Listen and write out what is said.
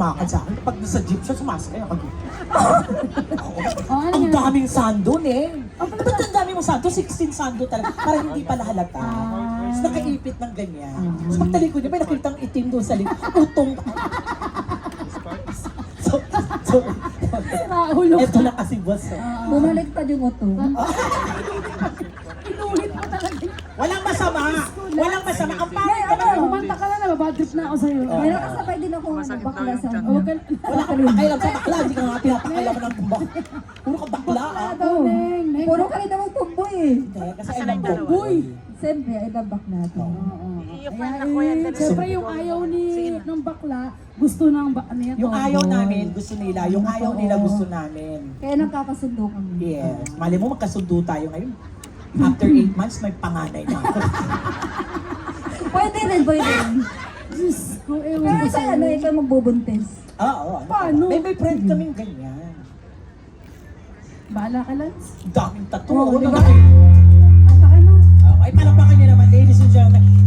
Makakad sa akin, kapag nasa jeep siya, sumasakay ako. Oh, ano Ang yan? daming sando, Neng. Ba't ang dami mong sando? 16 sando talaga. Para hindi pala halata. Tapos nakaipit ng ganyan. Tapos pagtalikod niya, may nakitang itim doon sa likod. Utong. So, Raulo. eto na kasi boss. Bumaliktad yung uto. Inulit mo talaga. Walang masama. Walang masama. Ang pangit ka Ano, kumanta ka na, nababadrip na ako sa'yo. Meron kasabay din ako bakla sa Huwag ka Wala ka pakailam sa bakla. Hindi ka nga pinapakailam ng bakla. Puro ka bakla, ah. daw, Neng. Neng. Puro ka rin naman tumboy eh. Hindi, kasi ay ng boy. Siyempre, ay babak natin. Siyempre yung ayaw ng bakla, gusto ng ano yan, Yung tomboy. ayaw namin, gusto nila. Yung ayaw nila, gusto namin. Kaya nagkakasundo kami. Yes. Mali mo, magkasundo tayo ngayon. After 8 months, may panganay na ako. Pwede rin, pwede rin. Diyos ko, ewan Pero ko sa ano, ikaw magbubuntis. Oo. Paano? May friend kaming ganyan. Bahala ka, Lance. Daming tattoo. Oo, Ano di ba? ba? Kanta ka na. Ay, palakpakan niyo naman, ladies and gentlemen.